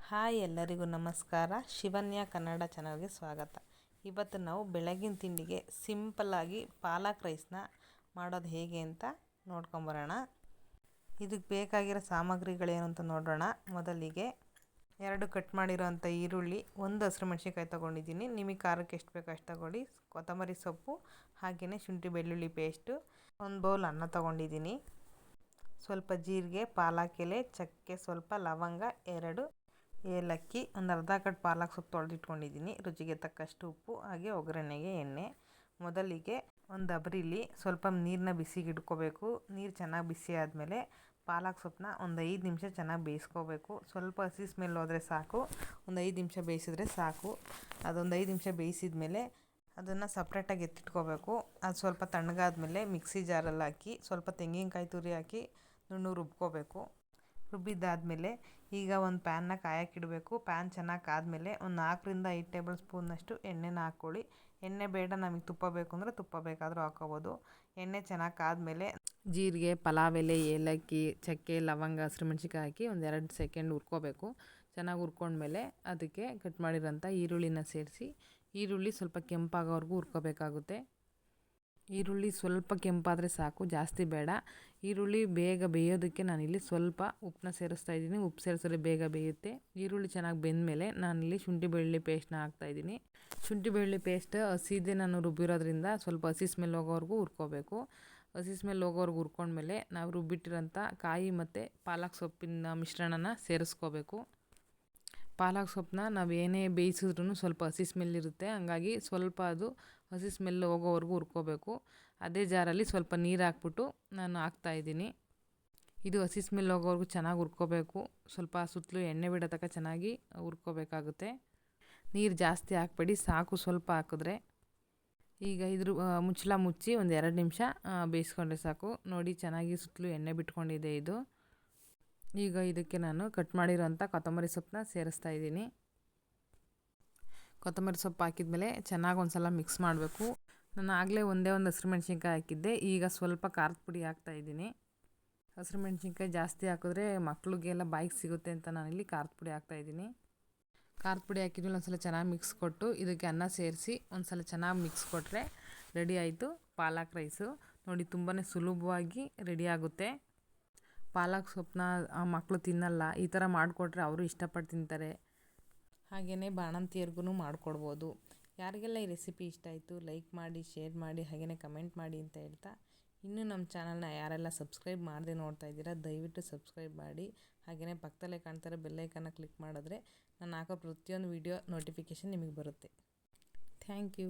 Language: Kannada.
ಹಾಯ್ ಎಲ್ಲರಿಗೂ ನಮಸ್ಕಾರ. ಶಿವನ್ಯ ಕನ್ನಡ ಚಾನಲ್ಗೆ ಸ್ವಾಗತ. ಇವತ್ತು ನಾವು ಬೆಳಗಿನ ತಿಂಡಿಗೆ ಸಿಂಪಲ್ಲಾಗಿ ಪಾಲಕ್ ರೈಸ್ನ ಮಾಡೋದು ಹೇಗೆ ಅಂತ ನೋಡ್ಕೊಂಬರೋಣ. ಇದಕ್ಕೆ ಬೇಕಾಗಿರೋ ಸಾಮಗ್ರಿಗಳೇನು ಅಂತ ನೋಡೋಣ. ಮೊದಲಿಗೆ 2 ಕಟ್ ಮಾಡಿರೋಂಥ ಈರುಳ್ಳಿ, 1 ಹಸಿರುಮೆಣ್ಸಿನ್ಕಾಯಿ ತೊಗೊಂಡಿದ್ದೀನಿ. ನಿಮಗೆ ಖಾರಕ್ಕೆ ಎಷ್ಟು ಬೇಕೋ ಅಷ್ಟು ತಗೊಳ್ಳಿ. ಕೊತ್ತಂಬರಿ ಸೊಪ್ಪು, ಹಾಗೆಯೇ ಶುಂಠಿ ಬೆಳ್ಳುಳ್ಳಿ ಪೇಸ್ಟು, 1 ಬೌಲ್ ಅನ್ನ ತೊಗೊಂಡಿದ್ದೀನಿ. ಸ್ವಲ್ಪ ಜೀರಿಗೆ, ಪಾಲಕ್ ಎಲೆ, ಚಕ್ಕೆ, ಸ್ವಲ್ಪ ಲವಂಗ, 2 ಏಲಕ್ಕಿ, ಒಂದು ಅರ್ಧ ಕಟ್ ಪಾಲಕ್ ಸೊಪ್ಪು ತೊಳೆದಿಟ್ಕೊಂಡಿದ್ದೀನಿ. ರುಚಿಗೆ ತಕ್ಕಷ್ಟು ಉಪ್ಪು, ಹಾಗೆ ಒಗ್ಗರಣೆಗೆ ಎಣ್ಣೆ. ಮೊದಲಿಗೆ ಒಂದು ದಬರಿಲಿ ಸ್ವಲ್ಪ ನೀರನ್ನ ಬಿಸಿಗೆ ಇಟ್ಕೋಬೇಕು. ನೀರು ಚೆನ್ನಾಗಿ ಬಿಸಿ ಆದಮೇಲೆ ಪಾಲಕ್ ಸೊಪ್ಪನ್ನ ಒಂದು 5 ನಿಮಿಷ ಚೆನ್ನಾಗಿ ಬೇಯಿಸ್ಕೋಬೇಕು. ಸ್ವಲ್ಪ ಹಸಿ ಸ್ಮೆಲ್ ಹೋದರೆ ಸಾಕು, ಒಂದು 5 ನಿಮಿಷ ಬೇಯಿಸಿದ್ರೆ ಸಾಕು. ಅದೊಂದು 5 ನಿಮಿಷ ಬೇಯಿಸಿದ ಮೇಲೆ ಅದನ್ನು ಸಪ್ರೇಟಾಗಿ ಎತ್ತಿಟ್ಕೋಬೇಕು. ಅದು ಸ್ವಲ್ಪ ತಣ್ಣಗಾದ್ಮೇಲೆ ಮಿಕ್ಸಿ ಜಾರಲ್ಲಿ ಹಾಕಿ ಸ್ವಲ್ಪ ತೆಂಗಿನಕಾಯಿ ತುರಿ ಹಾಕಿ ನುಣ್ಣಗೆ ರುಬ್ಕೋಬೇಕು. ರುಬ್ಬಿದ್ದಾದಮೇಲೆ ಈಗ ಒಂದು ಪ್ಯಾನ್ನ ಕಾಯಕ್ಕಿಡಬೇಕು. ಪ್ಯಾನ್ ಚೆನ್ನಾಗಿ ಕಾದ್ಮೇಲೆ ಒಂದು 4ರಿಂದ 5 ಟೇಬಲ್ ಸ್ಪೂನ್ನಷ್ಟು ಎಣ್ಣೆನ ಹಾಕ್ಕೊಳ್ಳಿ. ಎಣ್ಣೆ ಬೇಡ ನಮಗೆ ತುಪ್ಪ ಬೇಕು ಅಂದರೆ ತುಪ್ಪ ಬೇಕಾದರೂ ಹಾಕ್ಕೋಬೋದು. ಎಣ್ಣೆ ಚೆನ್ನಾಗಿ ಕಾದ್ಮೇಲೆ ಜೀರಿಗೆ, ಪಲಾವ್ ಎಲೆ, ಏಲಕ್ಕಿ, ಚಕ್ಕೆ, ಲವಂಗ, ಹಸಿರುಮೆಣ್ಸಿನ್ಕಾಯಿ ಹಾಕಿ ಒಂದು 2 ಸೆಕೆಂಡ್ ಹುರ್ಕೋಬೇಕು. ಚೆನ್ನಾಗಿ ಹುರ್ಕೊಂಡ್ಮೇಲೆ ಅದಕ್ಕೆ ಕಟ್ ಮಾಡಿರೋಂಥ ಈರುಳ್ಳಿನ ಸೇರಿಸಿ ಈರುಳ್ಳಿ ಸ್ವಲ್ಪ ಕೆಂಪಾಗೋವರೆಗೂ ಹುರ್ಕೋಬೇಕಾಗುತ್ತೆ. ಈರುಳ್ಳಿ ಸ್ವಲ್ಪ ಕೆಂಪಾದರೆ ಸಾಕು, ಜಾಸ್ತಿ ಬೇಡ. ಈರುಳ್ಳಿ ಬೇಗ ಬೇಯೋದಕ್ಕೆ ನಾನಿಲ್ಲಿ ಸ್ವಲ್ಪ ಉಪ್ಪನ್ನ ಸೇರಿಸ್ತಾ ಇದ್ದೀನಿ. ಉಪ್ಪು ಸೇರಿಸಿದ್ರೆ ಬೇಗ ಬೇಯುತ್ತೆ. ಈರುಳ್ಳಿ ಚೆನ್ನಾಗಿ ಬೆಂದಮೇಲೆ ನಾನಿಲ್ಲಿ ಶುಂಠಿ ಬೆಳ್ಳುಳ್ಳಿ ಪೇಸ್ಟ್ನ ಹಾಕ್ತಾಯಿದ್ದೀನಿ. ಶುಂಠಿ ಬೆಳ್ಳುಳ್ಳಿ ಪೇಸ್ಟ್ ಹಸಿದೇ ನಾನು ರುಬ್ಬಿರೋದ್ರಿಂದ ಸ್ವಲ್ಪ ಹಸಿ ಸ್ಮೆಲ್ ಹೋಗೋವರೆಗೂ ಹುರ್ಕೋಬೇಕು. ಹಸಿ ಸ್ಮೆಲ್ ಹೋಗೋವರೆಗೂ ಹುರ್ಕೊಂಡ್ಮೇಲೆ ನಾವು ರುಬ್ಬಿಟ್ಟಿರೋಂಥ ಕಾಯಿ ಮತ್ತು ಪಾಲಕ್ ಸೊಪ್ಪಿನ ಮಿಶ್ರಣನ ಸೇರಿಸ್ಕೋಬೇಕು. ಪಾಲಕ್ ಸೊಪ್ಪನ್ನ ನಾವು ಏನೇ ಬೇಯಿಸಿದ್ರೂ ಸ್ವಲ್ಪ ಹಸಿ ಸ್ಮೆಲ್ ಇರುತ್ತೆ. ಹಂಗಾಗಿ ಸ್ವಲ್ಪ ಅದು ಹಸಿ ಸ್ಮೆಲ್ ಹೋಗೋವರೆಗೂ ಹುರ್ಕೋಬೇಕು. ಅದೇ ಜಾರಲ್ಲಿ ಸ್ವಲ್ಪ ನೀರು ಹಾಕ್ಬಿಟ್ಟು ನಾನು ಹಾಕ್ತಾಯಿದ್ದೀನಿ. ಇದು ಹಸಿ ಸ್ಮೆಲ್ ಹೋಗೋವರೆಗೂ ಚೆನ್ನಾಗಿ ಹುರ್ಕೋಬೇಕು. ಸ್ವಲ್ಪ ಸುತ್ತಲೂ ಎಣ್ಣೆ ಬಿಡೋ ತನಕ ಚೆನ್ನಾಗಿ ಹುರ್ಕೋಬೇಕಾಗುತ್ತೆ. ನೀರು ಜಾಸ್ತಿ ಹಾಕಬೇಡಿ, ಸಾಕು ಸ್ವಲ್ಪ ಹಾಕಿದ್ರೆ. ಈಗ ಇದ್ರ ಮುಚ್ಚಳ ಮುಚ್ಚಿ ಒಂದು 2 ನಿಮಿಷ ಬೇಯಿಸ್ಕೊಂಡ್ರೆ ಸಾಕು. ನೋಡಿ ಚೆನ್ನಾಗಿ ಸುತ್ತಲೂ ಎಣ್ಣೆ ಬಿಟ್ಕೊಂಡಿದೆ ಇದು. ಈಗ ಇದಕ್ಕೆ ನಾನು ಕಟ್ ಮಾಡಿರೋಂಥ ಕೊತ್ತಂಬರಿ ಸೊಪ್ಪನ್ನ ಸೇರಿಸ್ತಾ ಇದ್ದೀನಿ. ಕೊತ್ತಂಬರಿ ಸೊಪ್ಪು ಹಾಕಿದ್ಮೇಲೆ ಚೆನ್ನಾಗಿ ಒಂದು ಸಲ ಮಿಕ್ಸ್ ಮಾಡಬೇಕು. ನಾನು ಆಗಲೇ ಒಂದೇ ಒಂದು ಹಸಿರುಮೆಣ್ಸಿನ್ಕಾಯಿ ಹಾಕಿದ್ದೆ. ಈಗ ಸ್ವಲ್ಪ ಖಾರದ ಪುಡಿ ಹಾಕ್ತಾಯಿದ್ದೀನಿ. ಹಸಿರುಮೆಣ್ಸಿನ್ಕಾಯಿ ಜಾಸ್ತಿ ಹಾಕಿದ್ರೆ ಮಕ್ಳಿಗೆಲ್ಲ ಬಾಯಿಗೆ ಸಿಗುತ್ತೆ ಅಂತ ನಾನಿಲ್ಲಿ ಖಾರದ ಪುಡಿ ಹಾಕ್ತಾಯಿದ್ದೀನಿ. ಖಾರದ ಪುಡಿ ಹಾಕಿದ್ಮೇಲೆ ಒಂದು ಸಲ ಚೆನ್ನಾಗಿ ಮಿಕ್ಸ್ ಕೊಟ್ಟು ಇದಕ್ಕೆ ಅನ್ನ ಸೇರಿಸಿ ಒಂದು ಸಲ ಚೆನ್ನಾಗಿ ಮಿಕ್ಸ್ ಕೊಟ್ಟರೆ ರೆಡಿ ಆಯಿತು ಪಾಲಕ್ ರೈಸು. ನೋಡಿ ತುಂಬಾ ಸುಲಭವಾಗಿ ರೆಡಿ ಆಗುತ್ತೆ. ಪಾಲಕ್ ಸೊಪ್ಪನ್ನ ಮಕ್ಕಳು ತಿನ್ನಲ್ಲ, ಈ ಥರ ಮಾಡಿಕೊಟ್ರೆ ಅವರು ಇಷ್ಟಪಟ್ಟು ತಿಂತಾರೆ. ಹಾಗೆಯೇ ಬಾಣಂತಿಯರ್ಗೂ ಮಾಡಿಕೊಡ್ಬೋದು. ಯಾರಿಗೆಲ್ಲ ಈ ರೆಸಿಪಿ ಇಷ್ಟ ಆಯಿತು ಲೈಕ್ ಮಾಡಿ, ಶೇರ್ ಮಾಡಿ, ಹಾಗೆಯೇ ಕಮೆಂಟ್ ಮಾಡಿ ಅಂತ ಹೇಳ್ತಾ, ಇನ್ನೂ ನಮ್ಮ ಚಾನಲ್ನ ಯಾರೆಲ್ಲ ಸಬ್ಸ್ಕ್ರೈಬ್ ಮಾಡದೆ ನೋಡ್ತಾ ಇದ್ದೀರಾ ದಯವಿಟ್ಟು ಸಬ್ಸ್ಕ್ರೈಬ್ ಮಾಡಿ. ಹಾಗೆಯೇ ಪಕ್ಕದಲ್ಲೇ ಕಾಣ್ತಾರೆ ಬೆಲ್ಲೈಕನ್ನ ಕ್ಲಿಕ್ ಮಾಡಿದ್ರೆ ನಾನು ಹಾಕೋ ಪ್ರತಿಯೊಂದು ವೀಡಿಯೋ ನೋಟಿಫಿಕೇಷನ್ ನಿಮಗೆ ಬರುತ್ತೆ. Thank you.